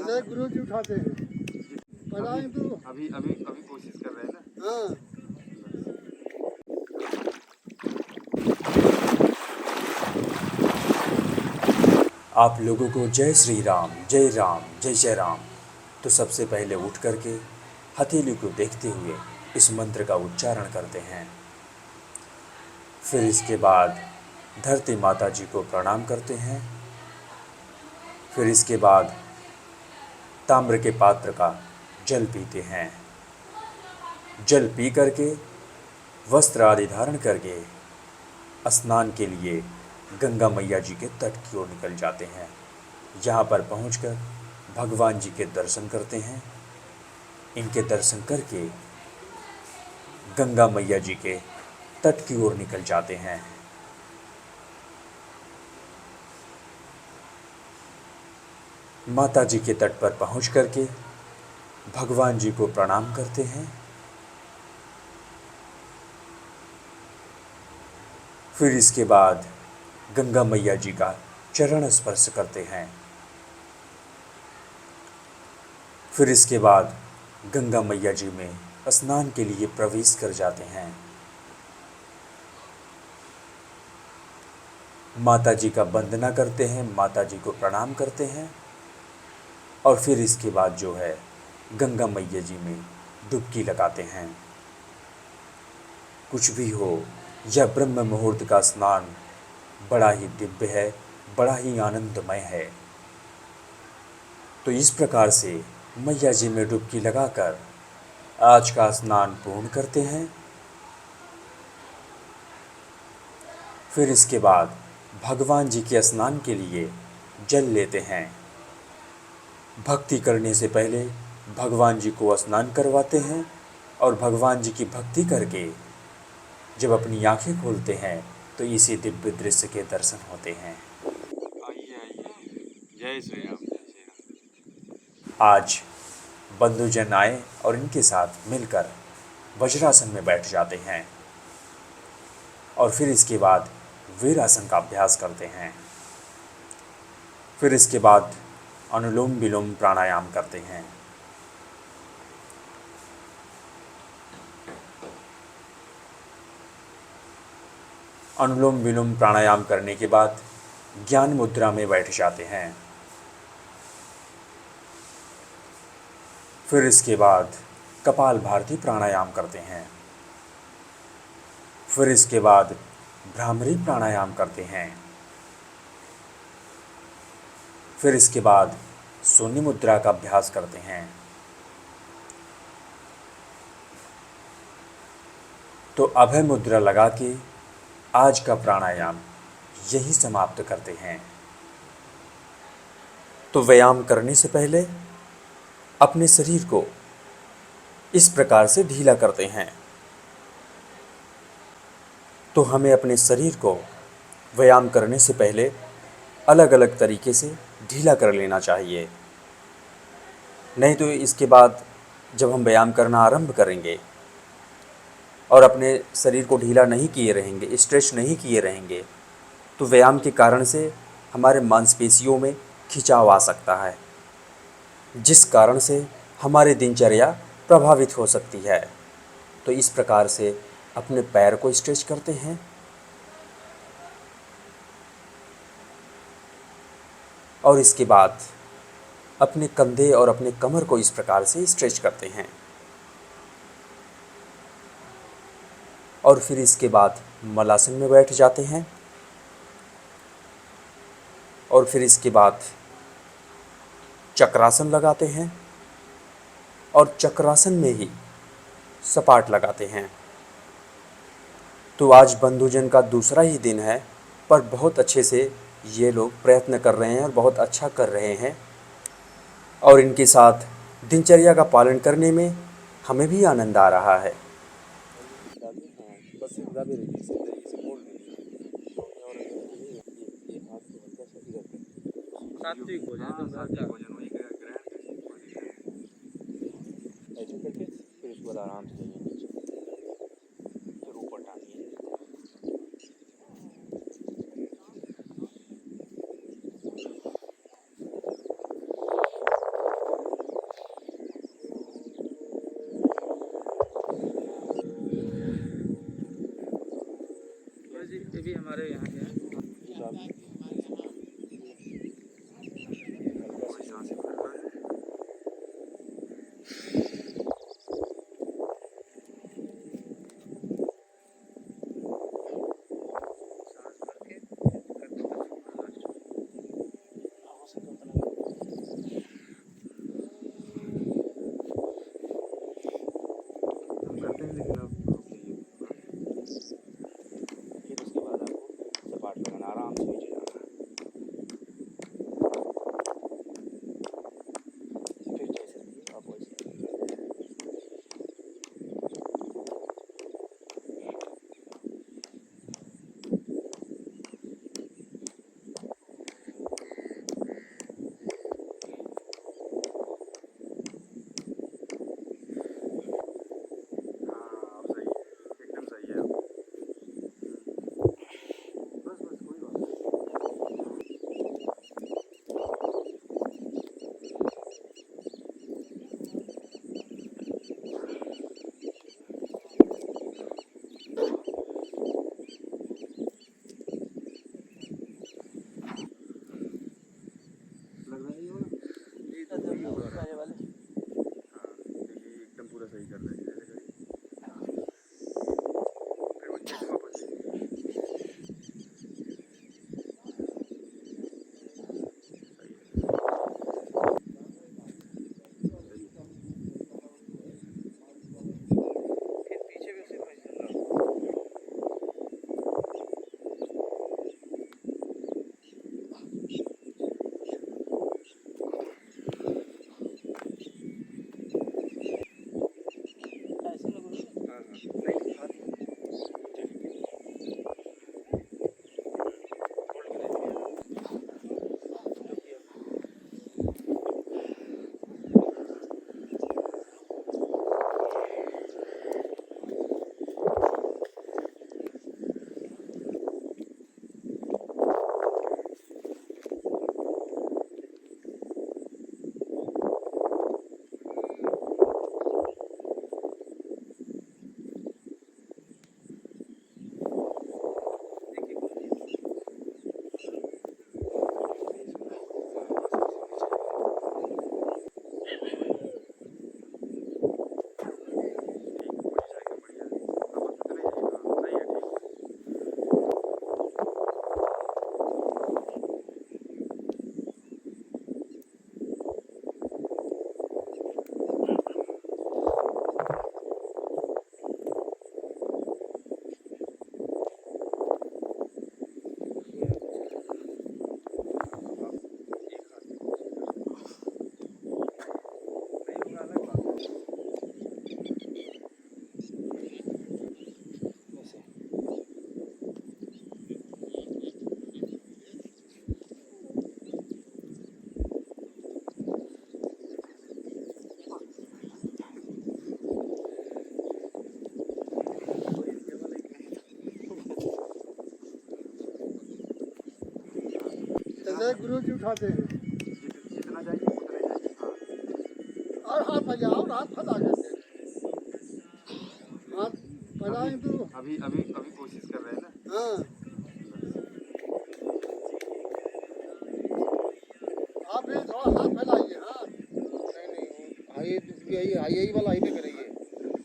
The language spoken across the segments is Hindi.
जैसे गुरु जी उठाते हैं पढ़ाई तो अभी अभी अभी कोशिश कर रहे हैं ना। हाँ। आप लोगों को जय श्री राम जय राम जय जय राम। तो सबसे पहले उठ करके हथेली को देखते हुए इस मंत्र का उच्चारण करते हैं। फिर इसके बाद धरती माता जी को प्रणाम करते हैं। फिर इसके बाद ताम्र के पात्र का जल पीते हैं। जल पी करके वस्त्र आदि धारण करके स्नान के लिए गंगा मैया जी के तट की ओर निकल जाते हैं। यहाँ पर पहुंचकर भगवान जी के दर्शन करते हैं। इनके दर्शन करके गंगा मैया जी के तट की ओर निकल जाते हैं। माता जी के तट पर पहुंच करके भगवान जी को प्रणाम करते हैं। फिर इसके बाद गंगा मैया जी का चरण स्पर्श करते हैं। फिर इसके बाद गंगा मैया जी में स्नान के लिए प्रवेश कर जाते हैं। माता जी का वंदना करते हैं, माता जी को प्रणाम करते हैं और फिर इसके बाद जो है गंगा मैया जी में डुबकी लगाते हैं। कुछ भी हो, यह ब्रह्म मुहूर्त का स्नान बड़ा ही दिव्य है, बड़ा ही आनंदमय है। तो इस प्रकार से मैया जी में डुबकी लगाकर आज का स्नान पूर्ण करते हैं। फिर इसके बाद भगवान जी के स्नान के लिए जल लेते हैं। भक्ति करने से पहले भगवान जी को स्नान करवाते हैं और भगवान जी की भक्ति करके जब अपनी आंखें खोलते हैं तो इसी दिव्य दृश्य के दर्शन होते हैं। आइए आइए, जय श्री राम जय श्री राम। आज बंधुजन आए और इनके साथ मिलकर वज्रासन में बैठ जाते हैं और फिर इसके बाद वीरासन का अभ्यास करते हैं। फिर इसके बाद अनुलोम विलोम प्राणायाम करते हैं। अनुलोम विलोम प्राणायाम करने के बाद ज्ञान मुद्रा में बैठ जाते हैं। फिर इसके बाद कपाल भारती प्राणायाम करते हैं। फिर इसके बाद भ्रामरी प्राणायाम करते हैं। फिर इसके बाद शून्य मुद्रा का अभ्यास करते हैं। तो अभय मुद्रा लगा के आज का प्राणायाम यही समाप्त करते हैं। तो व्यायाम करने से पहले अपने शरीर को इस प्रकार से ढीला करते हैं। तो हमें अपने शरीर को व्यायाम करने से पहले अलग अलग तरीके से ढीला कर लेना चाहिए। नहीं तो इसके बाद जब हम व्यायाम करना आरंभ करेंगे और अपने शरीर को ढीला नहीं किए रहेंगे, स्ट्रेच नहीं किए रहेंगे, तो व्यायाम के कारण से हमारे मांसपेशियों में खिंचाव आ सकता है, जिस कारण से हमारी दिनचर्या प्रभावित हो सकती है। तो इस प्रकार से अपने पैर को स्ट्रेच करते हैं और इसके बाद अपने कंधे और अपने कमर को इस प्रकार से स्ट्रेच करते हैं और फिर इसके बाद मलासन में बैठ जाते हैं और फिर इसके बाद चक्रासन लगाते हैं और चक्रासन में ही सपाट लगाते हैं। तो आज बंधुजन का दूसरा ही दिन है, पर बहुत अच्छे से ये लोग प्रयत्न कर रहे हैं और बहुत अच्छा कर रहे हैं और इनके साथ दिनचर्या का पालन करने में हमें भी आनंद आ रहा है। सात्विक भोजन वही ग्रहण ऐसे करके फिर उसके बाद आराम से जाइए नीचे, फिर ऊपर टांगिए। अरे यहाँ क्या है? कोई सांसें भर रहा है। सांस भर के करते हम करते हैं लेकिन अब फिर उसके बाद आपको सपाट लगाना, आराम से नीचे जाना। फिर जैसे भी आप वैसे हाँ अब सही है, एकदम सही है अब। बस बस कोई बात नहीं। लग रहा है ये वाला? ये तो सही होगा। पहले वाले हाँ देखिए एकदम पूरा सही कर रहे हैं, ऐसे करिए। फिर वो चेक वापस सही है। फिर पीछे भी उसी पोजीशन में रखो। ऐसे लगोगे। हाँ हाँ नहीं हाथ ऐसे जैसे गुरु जी उठाते हैं जितना चाहिए उतना ही चाहिए। हाँ और हाथ फैलाओ और हाथ फैला करके हाथ फैलाएं तो अभी अभी अभी कोशिश कर रहे हैं ना। हाँ आप भी थोड़ा हाथ फैलाइए। हाँ नहीं हाई वाला हाई पे करेंगे।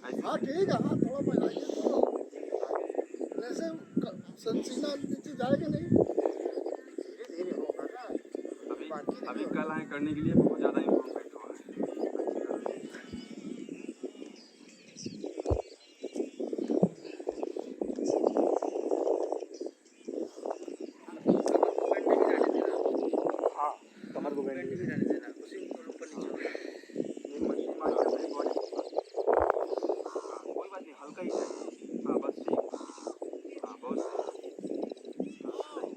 ऐसे हाँ ठीक है। हाथ थोड़ा फैलाइए तो जैसे सीना नीचे जाएगा नहीं। धीरे धीरे होगा ना। अभी बाकी नहीं अभी होगा। कल आए करने के लिए बहुत ज़्यादा इम्प्रूवमेंट हुआ है। हाँ कमर को बैंड भी रहने देना। ये मशीन मार के अपनी बॉडी हाँ कोई बात नहीं, हल्का ही चाहिए। हाँ बस ठीक। हाँ बहुत सही। हाँ, सही।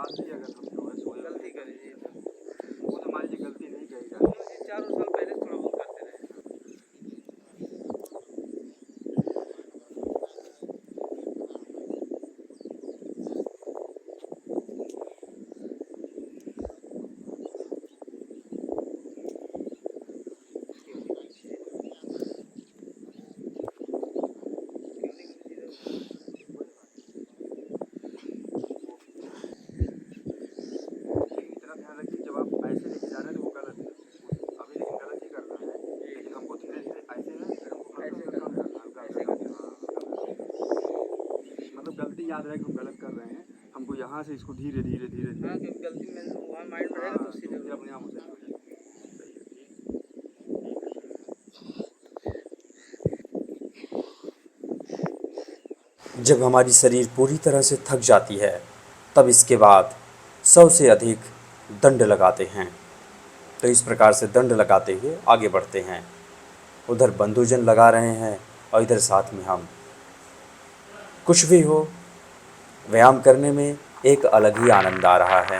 मान लीजिए अगर हम जो है सोए गलती हुए हैं, करी जी, वो तो मान लीजिए गलती नहीं कही जाती। ये 4 साल पहले थोड़ा बहुत करते रहे। इतना ध्यान रखिए जब आप ऐसे लेके जा रहे हैं तो वो गलत है, अभी लेकिन गलत ही करना है, लेकिन हमको धीरे धीरे ऐसे ना फिर हमको ऐसे हल्का कम करना है, ऐसे हल्का मतलब गलती याद रहे कि हम गलत कर रहे हैं, हमको यहाँ से इसको धीरे धीरे धीरे धीरे हाँ, क्योंकि गलती में वहाँ माइंड में रहेगा तो सीधे फिर अपने आप हो जाएगा। जब हमारी शरीर पूरी तरह से थक जाती है तब इसके बाद 100 से अधिक दंड लगाते हैं। तो इस प्रकार से दंड लगाते हुए आगे बढ़ते हैं। उधर बंधुजन लगा रहे हैं और इधर साथ में हम। कुछ भी हो, व्यायाम करने में एक अलग ही आनंद आ रहा है।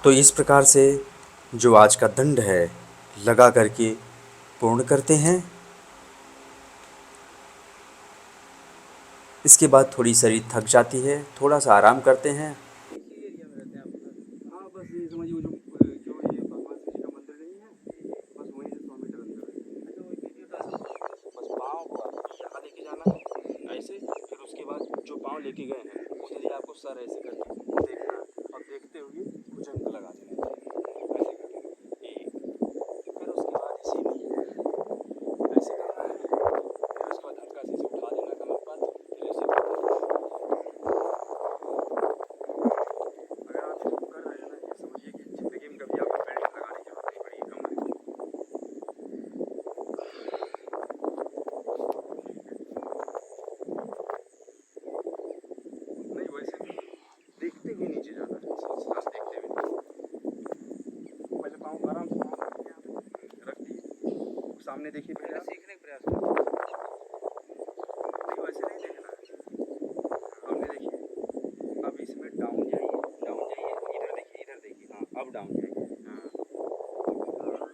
तो इस प्रकार से जो आज का दंड है लगा करके पूर्ण करते हैं। इसके बाद थोड़ी शरीर थक जाती है, थोड़ा सा आराम करते हैं। इसी एरिया में रहते हैं आप। हाँ बस ये समझिए वो जो ये भगवान शिव जी का मंदिर नहीं है, बस वहीं से 100 मीटर अंदर है। अच्छा, वही वीडियो डाल बस पाँव को आपको यहाँ लेके जाना है ऐसे, फिर उसके बाद जो पाँव लेके गए हैं उधर ही आपको सर ऐसे करके देखना और देखते हुए भुजंग लगा देना ऐसे करके एक, फिर उसके बाद इसी में ऐसे करना है, फिर उसके बाद हल्का से इसे उठा देना कमर पर, फिर ऐसे अगर आप इसको कर रहे हैं ना, ये समझिए कि जिंदगी में कभी आपको बेल्ट लगाने की जरूरत नहीं पड़ेगी कमर में। नहीं वैसे भी देखते हुए नीचे जाना है, साथ देखते हुए नीचे। पहले पाँव आराम से पाँव रख के यहाँ पे रख दिए, सामने देखिए पहले आप। सीखने का प्रयास करो। नहीं वैसे नहीं देखना है, सामने देखिए। अब इसमें डाउन जाइए, इधर देखिए, हाँ अब डाउन जाइए, हाँ बस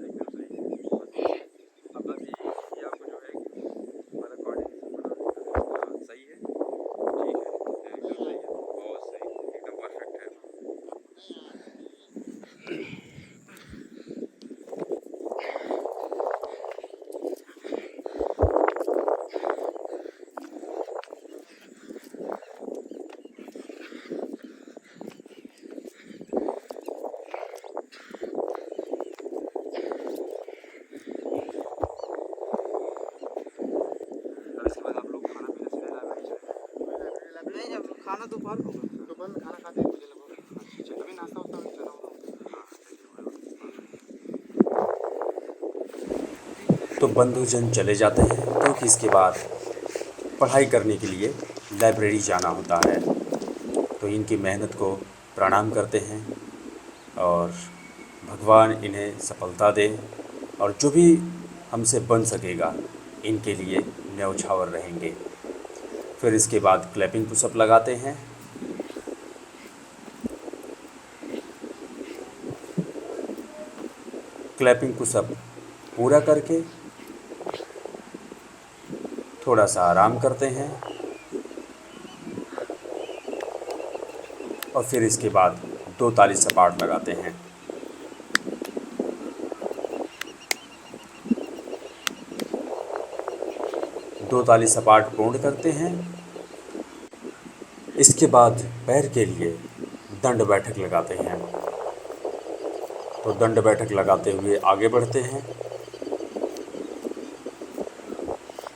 एकदम सही है। बस अब बस ये आपको जो है हमारा कोऑर्डिनेशन बना देना है। हाँ सही है, ठीक है, एकदम सही है, बहुत सही, एकदम परफेक्ट है। अब इसके बाद आप लोग खाना पीना सीधे लाइब्रेरी जाएंगे। नहीं, जब खाना दोपहर को होगा। दोपहर में खाना खाते हैं मुझे लगभग। अच्छा अभी नाश्ता वास्ता भी चला होगा। तो बंधुजन चले जाते हैं क्योंकि इसके बाद पढ़ाई करने के लिए लाइब्रेरी जाना होता है। तो इनकी मेहनत को प्रणाम करते हैं और भगवान इन्हें सफलता दे और जो भी हमसे बन सकेगा इनके लिए न्यौछावर रहेंगे। फिर इसके बाद क्लैपिंग पुशअप लगाते हैं। क्लैपिंग पुशअप पूरा करके थोड़ा सा आराम करते हैं और फिर इसके बाद 2 ताली सपाट लगाते हैं। दो ताली सपाट पूर्ण करते हैं। इसके बाद पैर के लिए दंड बैठक लगाते हैं। तो दंड बैठक लगाते हुए आगे बढ़ते हैं।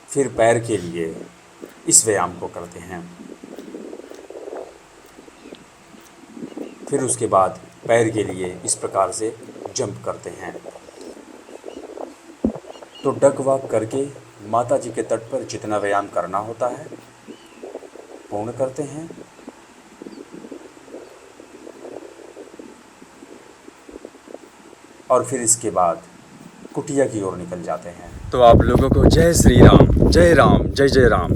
फिर पैर के लिए इस व्यायाम को करते हैं। फिर उसके बाद पैर के लिए इस प्रकार से जंप करते हैं। तो डक वॉक करके माता जी के तट पर जितना व्यायाम करना होता है पूर्ण करते हैं। और फिर इसके बाद कुटिया की ओर निकल जाते हैं। तो आप लोगों को जय श्री राम, जय राम, जय जय राम।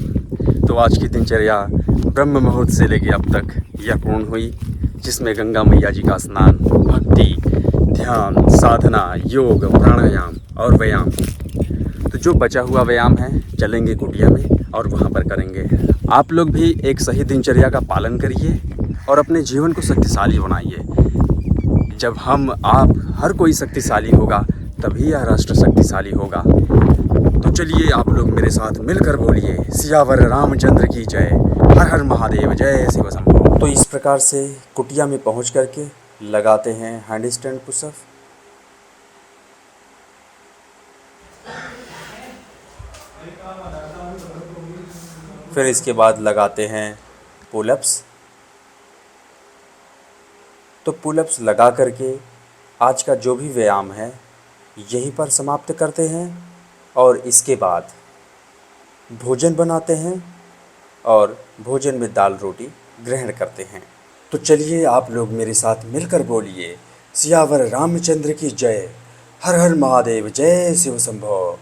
तो आज की दिनचर्या ब्रह्म मुहूर्त से लेकर अब तक यह पूर्ण हुई, जिसमें गंगा मैया जी का स्नान, भक्ति, ध्यान, साधना, योग, प्राणायाम और व्यायाम। तो जो बचा हुआ व्यायाम है चलेंगे कुटिया में और वहाँ पर करेंगे। आप लोग भी एक सही दिनचर्या का पालन करिए और अपने जीवन को शक्तिशाली बनाइए। जब हम आप हर कोई शक्तिशाली होगा तभी यह राष्ट्र शक्तिशाली होगा। तो चलिए आप लोग मेरे साथ मिलकर बोलिए, सियावर रामचंद्र की जय, हर हर महादेव, जय शिव शंभो। तो इस प्रकार से कुटिया में पहुंच करके लगाते हैं हैंड स्टैंड पुशअप। फिर इसके बाद लगाते हैं पुलअप्स। तो पुलअप्स लगा करके आज का जो भी व्यायाम है यहीं पर समाप्त करते हैं और इसके बाद भोजन बनाते हैं और भोजन में दाल रोटी ग्रहण करते हैं। तो चलिए आप लोग मेरे साथ मिलकर बोलिए, सियावर रामचंद्र की जय, हर हर महादेव, जय शिव शंभो।